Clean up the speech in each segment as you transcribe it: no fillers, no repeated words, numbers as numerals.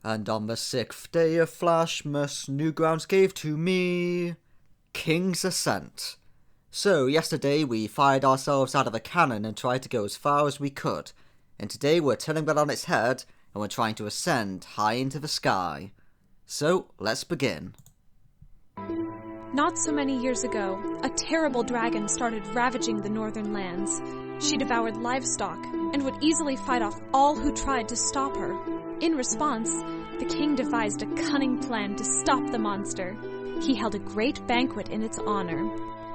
And on the 6th day of Flashmas, Newgrounds gave to me King's Ascent. So yesterday we fired ourselves out of a cannon and tried to go as far as we could, and today we're turning that on its head and we're trying to ascend high into the sky. So let's begin. Not so many years ago, a terrible dragon started ravaging the northern lands. She devoured livestock and would easily fight off all who tried to stop her. In response, the king devised a cunning plan to stop the monster. He held a great banquet in its honor.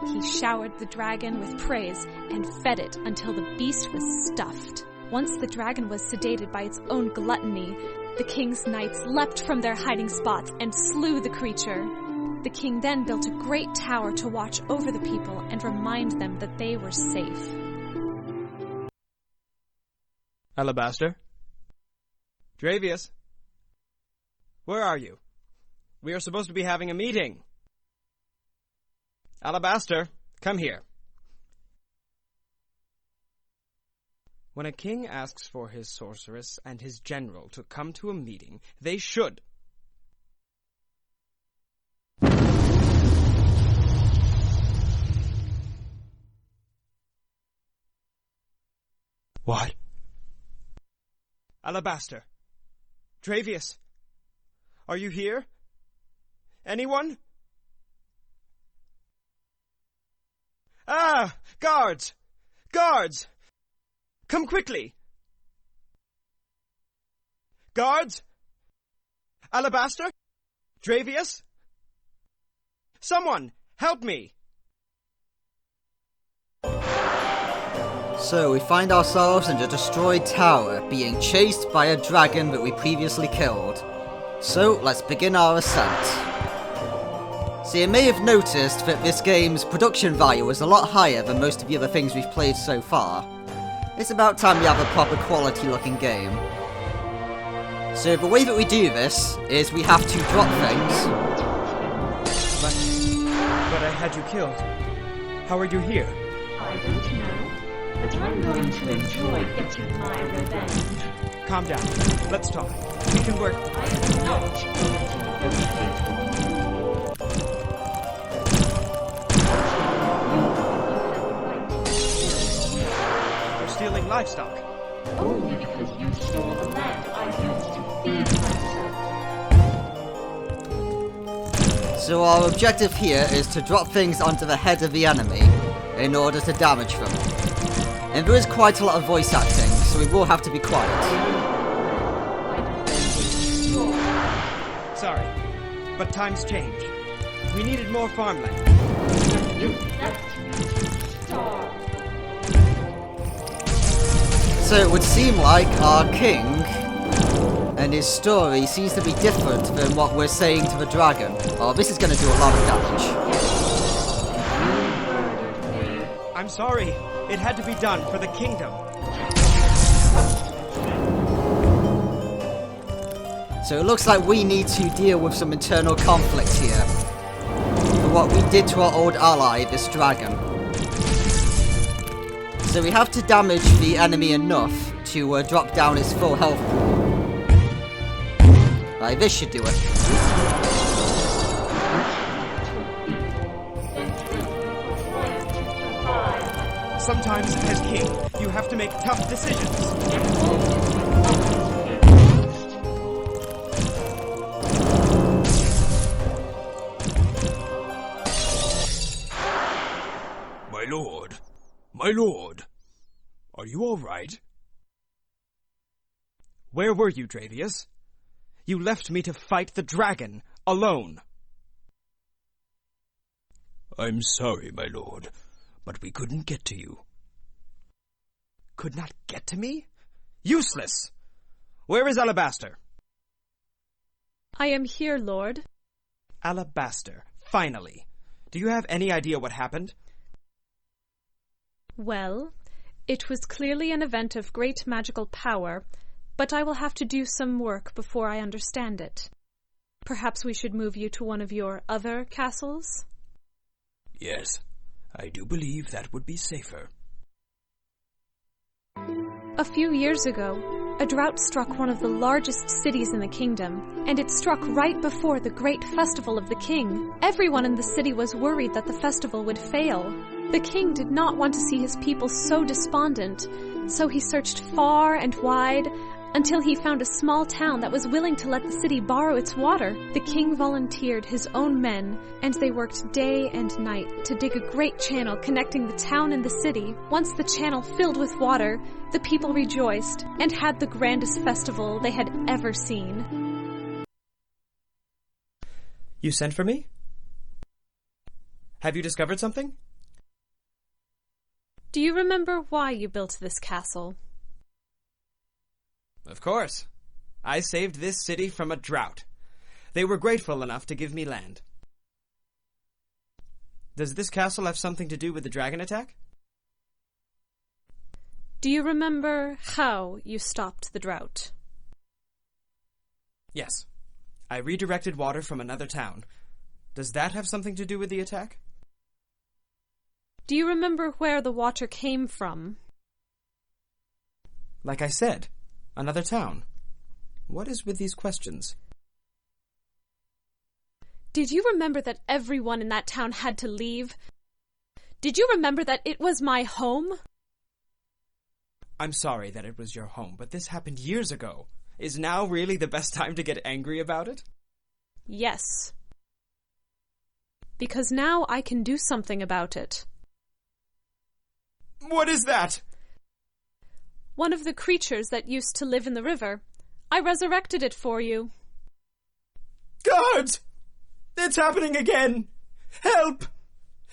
He showered the dragon with praise and fed it until the beast was stuffed. Once the dragon was sedated by its own gluttony, the king's knights leapt from their hiding spots and slew the creature. The king then built a great tower to watch over the people and remind them that they were safe. Alabaster? Dravius? Where are you? We are supposed to be having a meeting. Alabaster, come here. When a king asks for his sorceress and his general to come to a meeting, they should. What? Alabaster. Dravius. Are you here? Anyone? Ah! Guards! Guards! Come quickly! Guards? Alabaster? Dravius? Someone, help me! So we find ourselves in a destroyed tower, being chased by a dragon that we previously killed. So let's begin our ascent. So you may have noticed that this game's production value is a lot higher than most of the other things we've played so far. It's about time we have a proper quality looking game. So the way that we do this is we have to drop things. But I had you killed. How are you here? I don't know, but I'm going to enjoy getting my revenge. Calm down. Let's talk. We can work. I am not going to negotiate with you. You're stealing livestock. Only because you stole the land I used to feed myself. So our objective here is to drop things onto the head of the enemy in order to damage them. And there is quite a lot of voice acting, so we will have to be quiet. Sorry, but times change. We needed more farmland. You left me to starve. So it would seem like our king and his story seems to be different than what we're saying to the dragon. Oh, this is going to do a lot of damage. I'm sorry. It had to be done for the kingdom. So it looks like we need to deal with some internal conflict here for what we did to our old ally, this dragon. So we have to damage the enemy enough to drop down its full health pool. Like, this should do it. Sometimes, as king, you have to make tough decisions. My lord, are you all right? Where were you, Dravius? You left me to fight the dragon, alone. I'm sorry, my lord, but we couldn't get to you. Could not get to me? Useless! Where is Alabaster? I am here, Lord. Alabaster, finally. Do you have any idea what happened? Well, it was clearly an event of great magical power, but I will have to do some work before I understand it. Perhaps we should move you to one of your other castles? Yes, I do believe that would be safer. A few years ago, a drought struck one of the largest cities in the kingdom, and it struck right before the great festival of the king. Everyone in the city was worried that the festival would fail. The king did not want to see his people so despondent, so he searched far and wide until he found a small town that was willing to let the city borrow its water. The king volunteered his own men, and they worked day and night to dig a great channel connecting the town and the city. Once the channel filled with water, the people rejoiced and had the grandest festival they had ever seen. You sent for me? Have you discovered something? Do you remember why you built this castle? Of course. I saved this city from a drought. They were grateful enough to give me land. Does this castle have something to do with the dragon attack? Do you remember how you stopped the drought? Yes. I redirected water from another town. Does that have something to do with the attack? Do you remember where the water came from? Like I said, another town. What is with these questions? Did you remember that everyone in that town had to leave? Did you remember that it was my home? I'm sorry that it was your home, but this happened years ago. Is now really the best time to get angry about it? Yes. Because now I can do something about it. What is that? One of the creatures that used to live in the river. I resurrected it for you. Guards! It's happening again! Help!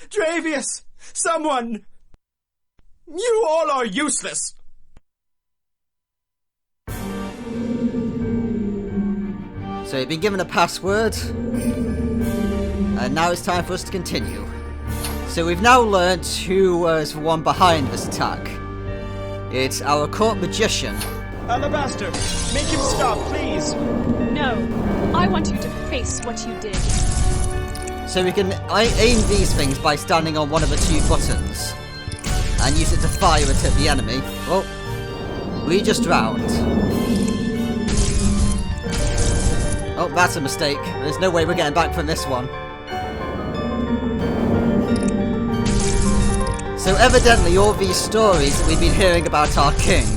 Dravius! Someone! You all are useless! So you've been given a password, and now it's time for us to continue. So we've now learnt who was the one behind this attack. It's our court magician. Alabaster! Make him stop, please! No, I want you to face what you did. So we can aim these things by standing on one of the two buttons, and use it to fire it at the enemy. Oh, we just drowned. Oh, that's a mistake. There's no way we're getting back from this one. So evidently all these stories that we've been hearing about our king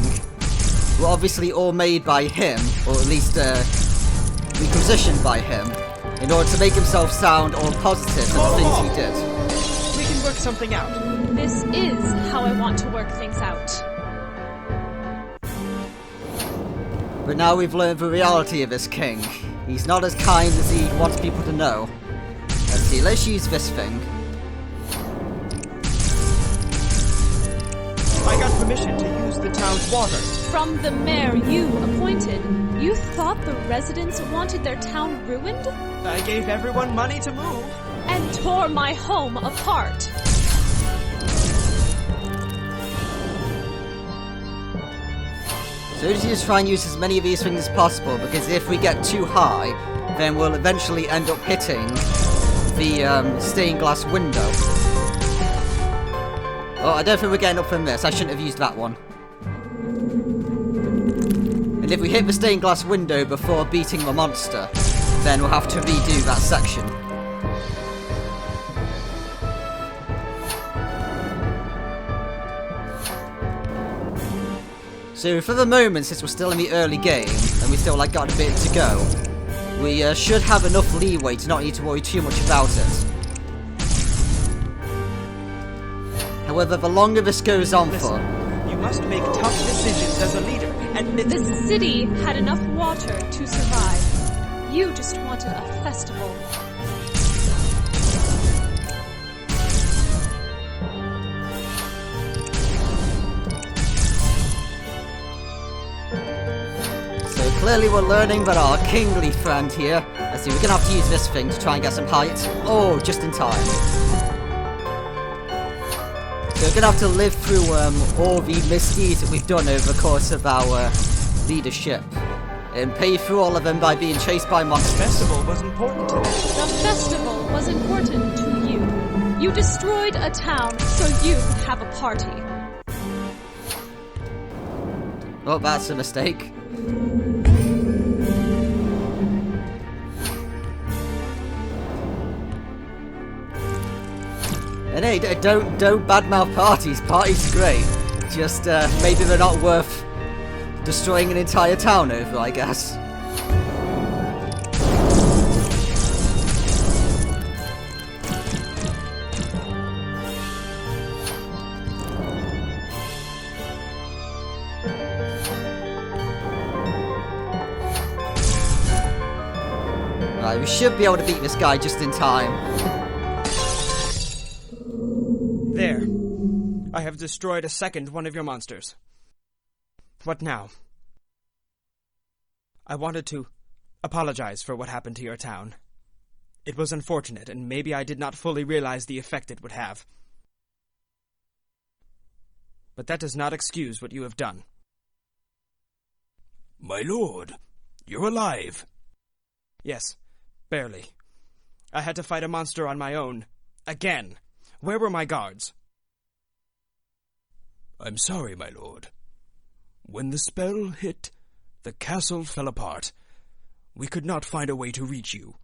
were obviously all made by him, or at least requisitioned by him, in order to make himself sound all positive for the things he did. We can work something out. This is how I want to work things out. But now we've learned the reality of this king. He's not as kind as he wants people to know. Let's see, let's use this thing. I got permission to use the town's water. From the mayor you appointed, you thought the residents wanted their town ruined? I gave everyone money to move. And tore my home apart. So we just try and use as many of these things as possible, because if we get too high, then we'll eventually end up hitting the stained glass window. Oh, I don't think we're getting up from this. I shouldn't have used that one. And if we hit the stained glass window before beating the monster, then we'll have to redo that section. So for the moment, since we're still in the early game, and we still got a bit to go, we should have enough leeway to not need to worry too much about it. However, the longer this goes on for... You must make tough decisions as a leader, and This city had enough water to survive. You just wanted a festival. So clearly we're learning that our kingly friend here... Let's see, we're going to have to use this thing to try and get some height. Oh, just in time. So we're going to have to live through all the misdeeds that we've done over the course of our leadership. And pay through all of them by being chased by monsters. the festival was important to them. The festival was important to you. You destroyed a town so you could have a party. Oh, that's a mistake. And hey, don't badmouth parties. Parties are great. Just maybe they're not worth destroying an entire town over, I guess. Right, we should be able to beat this guy just in time. There. I have destroyed a second one of your monsters. What now? I wanted to apologize for what happened to your town. It was unfortunate, and maybe I did not fully realize the effect it would have. But that does not excuse what you have done. My lord, you're alive. Yes, barely. I had to fight a monster on my own. Again. Where were my guards? I'm sorry, my lord. When the spell hit, the castle fell apart. We could not find a way to reach you.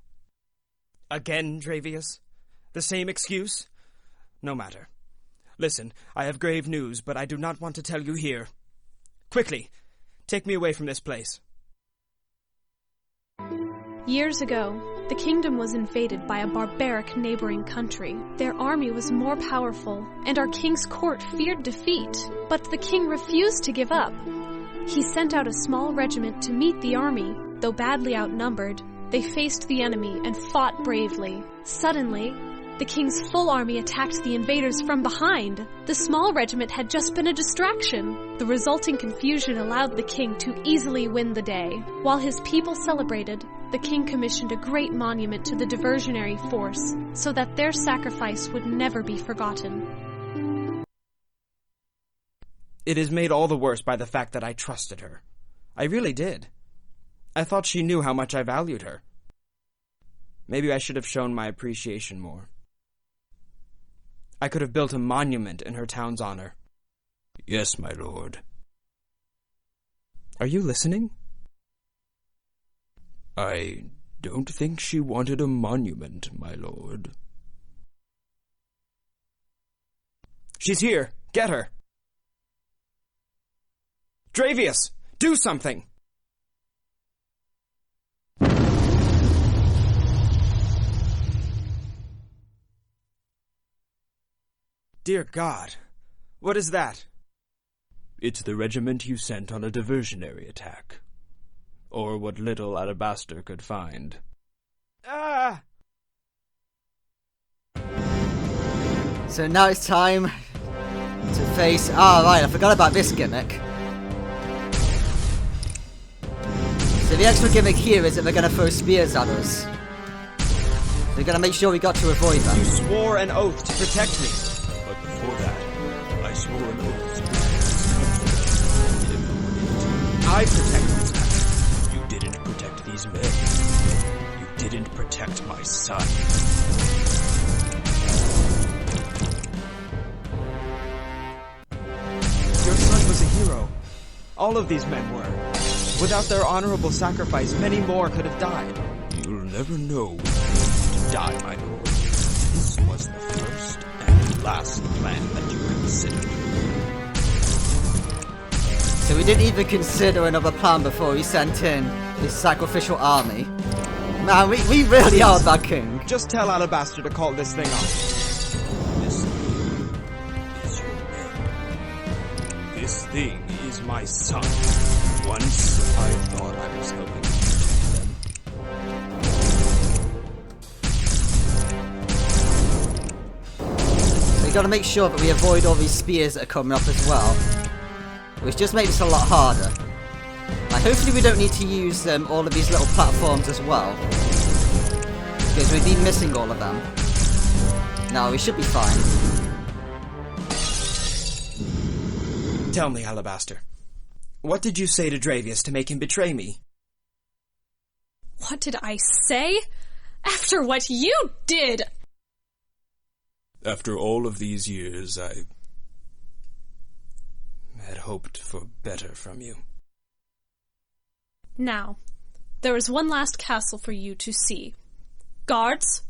Again, Dravius? The same excuse? No matter. Listen, I have grave news, but I do not want to tell you here. Quickly, take me away from this place. Years ago, the kingdom was invaded by a barbaric neighboring country. Their army was more powerful, and our king's court feared defeat. But the king refused to give up. He sent out a small regiment to meet the army. Though badly outnumbered, they faced the enemy and fought bravely. Suddenly, the king's full army attacked the invaders from behind. The small regiment had just been a distraction. The resulting confusion allowed the king to easily win the day. While his people celebrated, the king commissioned a great monument to the diversionary force so that their sacrifice would never be forgotten. It is made all the worse by the fact that I trusted her. I really did. I thought she knew how much I valued her. Maybe I should have shown my appreciation more. I could have built a monument in her town's honor. Yes, my lord. Are you listening? I don't think she wanted a monument, my lord. She's here! Get her! Dravius! Do something! Dear God, what is that? It's the regiment you sent on a diversionary attack. Or what little Alabaster could find. Ah! So now it's time to face... right, I forgot about this gimmick. So the extra gimmick here is that they're going to throw spears at us. We're going to make sure we got to avoid them. You swore an oath to protect me. But before that, I swore an oath to I protect this country. You didn't protect these men. You didn't protect my son. Your son was a hero. All of these men were. Without their honorable sacrifice, many more could have died. You'll never know when to die, my lord. This was the first and last plan that you considered. So we didn't even consider another plan before we sent in this sacrificial army. Man, we really are that king. Just tell Alabaster to call this thing off. This thing is your men. This thing is my son. Once I thought I was helping to protect them. We gotta make sure that we avoid all these spears that are coming up as well. Which just makes this a lot harder. Like, hopefully we don't need to use all of these little platforms as well. Because we've been missing all of them. No, we should be fine. Tell me, Alabaster. What did you say to Dravius to make him betray me? What did I say? After what you did! After all of these years, I had hoped for better from you. Now, there is one last castle for you to see. Guards!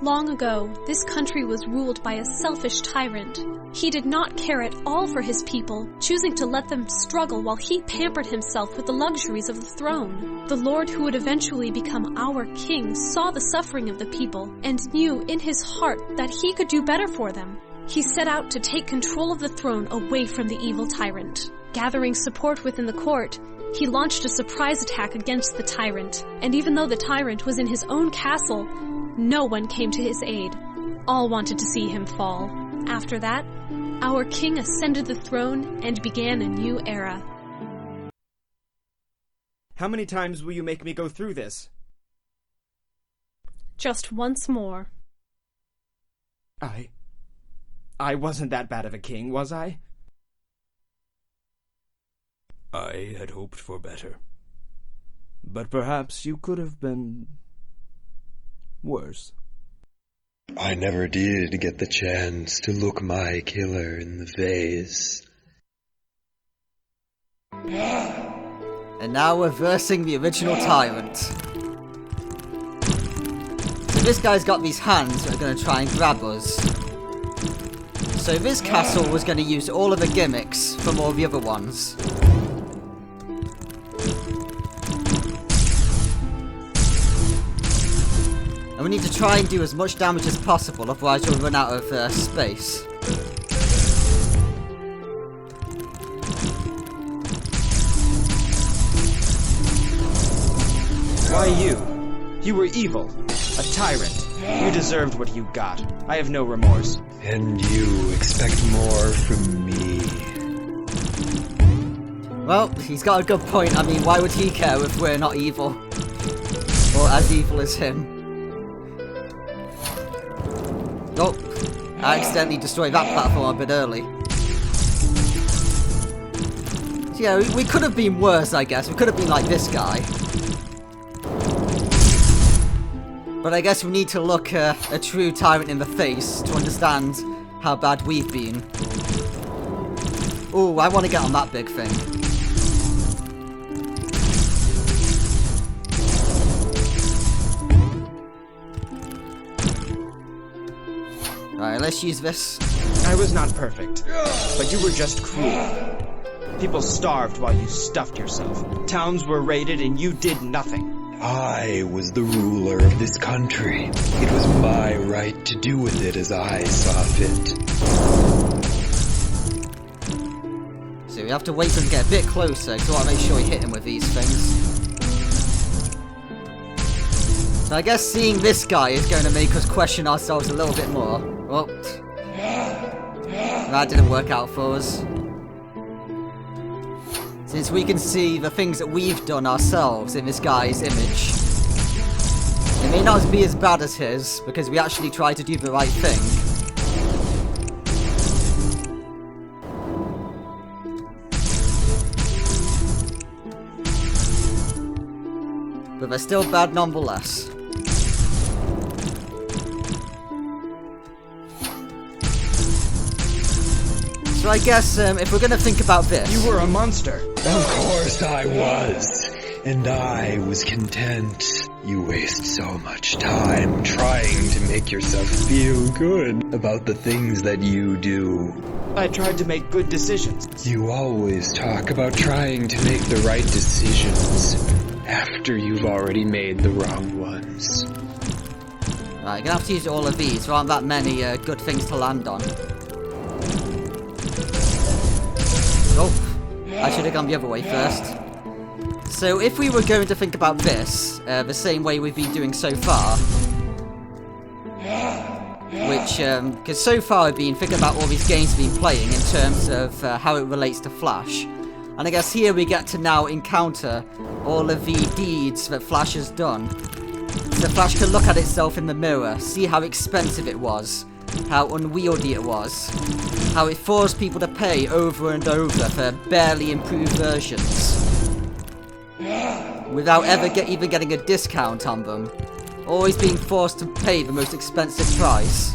Long ago, this country was ruled by a selfish tyrant. He did not care at all for his people, choosing to let them struggle while he pampered himself with the luxuries of the throne. The Lord who would eventually become our king saw the suffering of the people and knew in his heart that he could do better for them. He set out to take control of the throne away from the evil tyrant. Gathering support within the court, he launched a surprise attack against the tyrant, and even though the tyrant was in his own castle, no one came to his aid. All wanted to see him fall. After that, our king ascended the throne and began a new era. How many times will you make me go through this? Just once more. I wasn't that bad of a king, was I? I had hoped for better. But perhaps you could have been worse. I never did get the chance to look my killer in the face. And now we're versing the original tyrant. So this guy's got these hands that are going to try and grab us. So this castle was going to use all of the gimmicks from all the other ones. And we need to try and do as much damage as possible, otherwise we'll run out of space. Why you? You were evil. A tyrant. You deserved what you got. I have no remorse. And you expect more from me. Well, he's got a good point. I mean, why would he care if we're not evil? Or as evil as him? Oh, I accidentally destroyed that platform a bit early. So yeah, we could have been worse, I guess. We could have been like this guy. But I guess we need to look a true tyrant in the face to understand how bad we've been. Ooh, I want to get on that big thing. Alright, let's use this. I was not perfect, but you were just cruel. People starved while you stuffed yourself. Towns were raided and you did nothing. I was the ruler of this country. It was my right to do with it as I saw fit. So we have to wait for him to get a bit closer, because I want to make sure we hit him with these things. So I guess seeing this guy is going to make us question ourselves a little bit more. Well, that didn't work out for us. Since we can see the things that we've done ourselves in this guy's image. It may not be as bad as his, because we actually tried to do the right thing. But they're still bad nonetheless. So I guess, if we're gonna think about this... You were a monster. Of course I was. And I was content. You waste so much time trying to make yourself feel good about the things that you do. I tried to make good decisions. You always talk about trying to make the right decisions after you've already made the wrong ones. Right, you're gonna have to use all of these. There aren't that many good things to land on. Oh, I should have gone the other way first. So if we were going to think about this, the same way we've been doing so far, which, because so far I've been thinking about all these games we've been playing in terms of how it relates to Flash. And I guess here we get to now encounter all of the deeds that Flash has done. So Flash can look at itself in the mirror, see how expensive it was, how unwieldy it was, how it forced people to pay over and over for barely improved versions, without ever even getting a discount on them, always being forced to pay the most expensive price,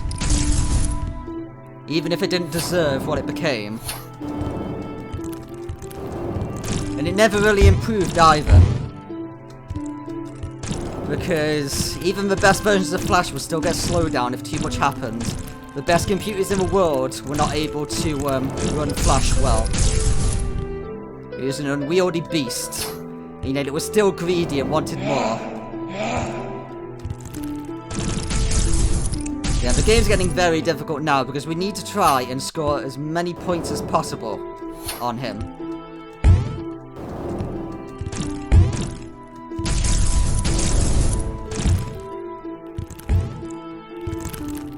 even if it didn't deserve what it became. And it never really improved either. Because even the best versions of Flash will still get slowed down if too much happened. The best computers in the world were not able to run Flash well. It was an unwieldy beast. And yet it was still greedy and wanted more. Yeah, the game's getting very difficult now because we need to try and score as many points as possible on him.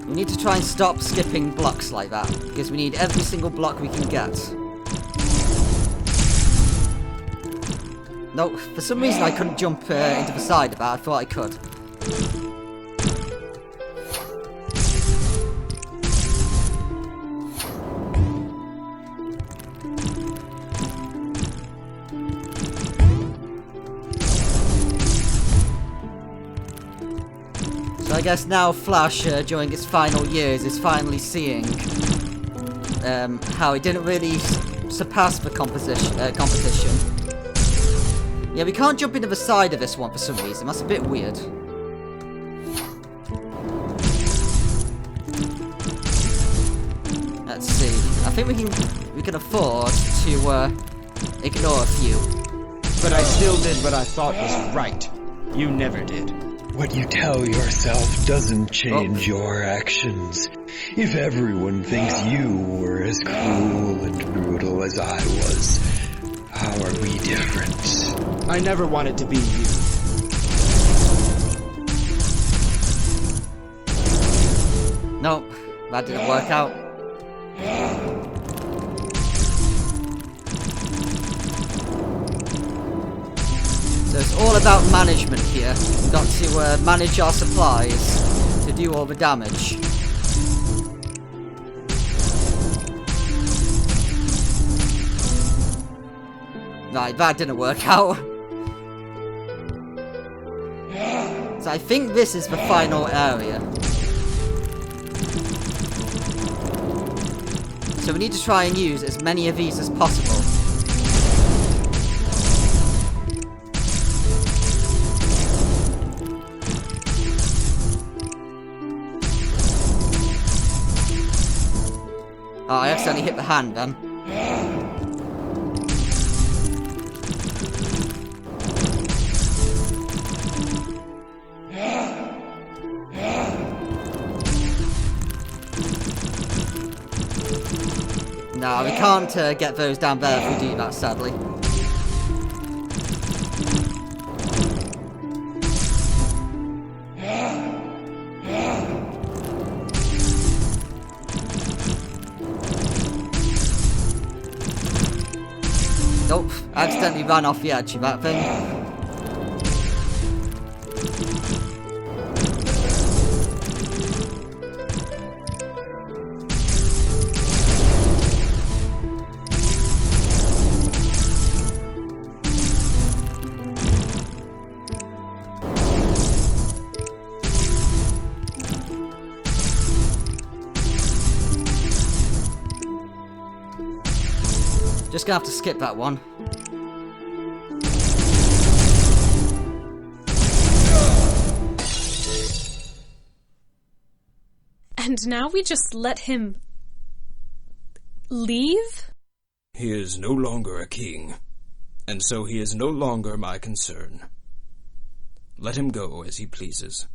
We need to try and stop skipping blocks like that, because we need every single block we can get. No, for some reason I couldn't jump into the side of that. I thought I could. So I guess now Flash, during its final years, is finally seeing how it didn't really surpass the competition. Yeah, we can't jump into the side of this one for some reason. That's a bit weird. Let's see. I think we can afford to ignore a few. But I still did what I thought was right. You never did. What you tell yourself doesn't change your actions. If everyone thinks you were as cruel and brutal as I was, how are we different? I never wanted to be you. Nope, that didn't work out. So it's all about management here. We've got to manage our supplies to do all the damage. Right, that didn't work out. So I think this is the final area. So we need to try and use as many of these as possible. Oh, I accidentally hit the hand then. No, we can't get those down there if we do that, sadly. Nope, I accidentally ran off the edge of that thing. Just gonna have to skip that one. And now we just let him leave? He is no longer a king, and so he is no longer my concern. Let him go as he pleases.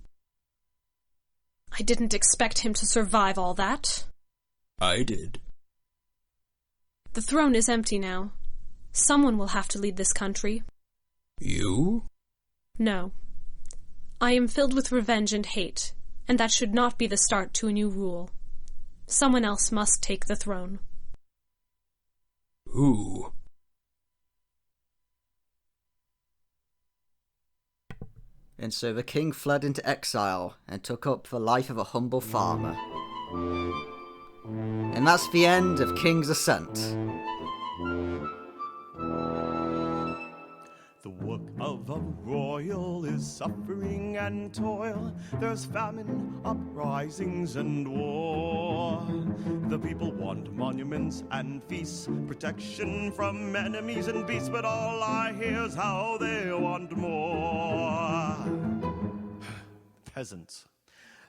I didn't expect him to survive all that. I did. The throne is empty now. Someone will have to lead this country. You? No. I am filled with revenge and hate, and that should not be the start to a new rule. Someone else must take the throne. Who? And so the king fled into exile and took up the life of a humble farmer. And that's the end of King's Ascent. The work of a royal is suffering and toil. There's famine, uprisings, and war. The people want monuments and feasts, protection from enemies and beasts, but all I hear is how they want more. Peasants.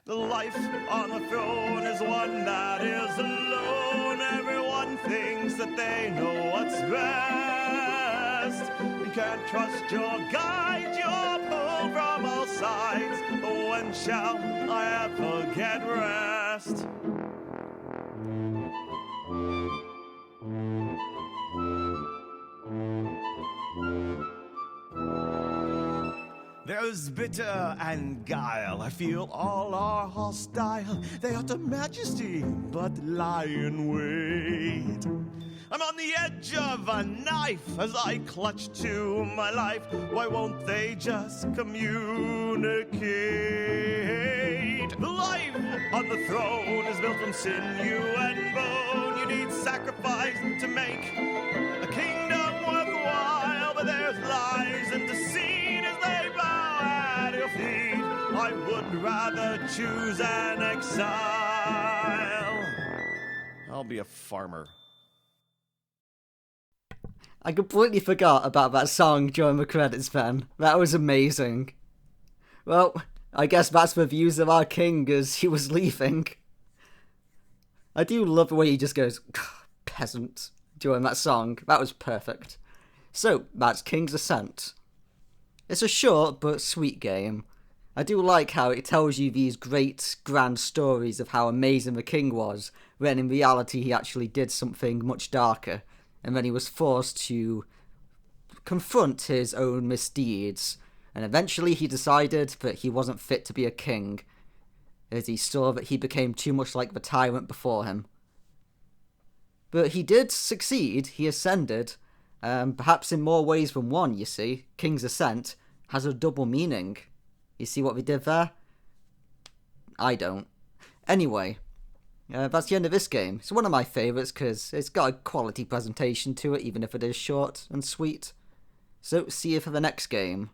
The life on the throne is one that is alone. Everyone thinks that they know what's best. You can't trust your guide, you're pulled from all sides. When shall I ever get rest? There's bitter and guile, I feel all are hostile. They utter majesty, but lie in wait. I'm on the edge of a knife as I clutch to my life. Why won't they just communicate? The life on the throne is built from sinew and bone. You need sacrifice to make a kingdom worthwhile, but there's lies and deceit as they bow at your feet. I would rather choose an exile. I'll be a farmer. I completely forgot about that song during the credits, Ben. That was amazing. Well, I guess that's the views of our king as he was leaving. I do love the way he just goes, peasant, during that song. That was perfect. So, that's King's Ascent. It's a short but sweet game. I do like how it tells you these great, grand stories of how amazing the king was, when in reality he actually did something much darker, and then he was forced to confront his own misdeeds, and eventually he decided that he wasn't fit to be a king, as he saw that he became too much like the tyrant before him. But he did succeed, he ascended, perhaps in more ways than one, you see. King's Ascent has a double meaning. You see what we did there? I don't. Anyway, that's the end of this game. It's one of my favourites because it's got a quality presentation to it, even if it is short and sweet. So, see you for the next game.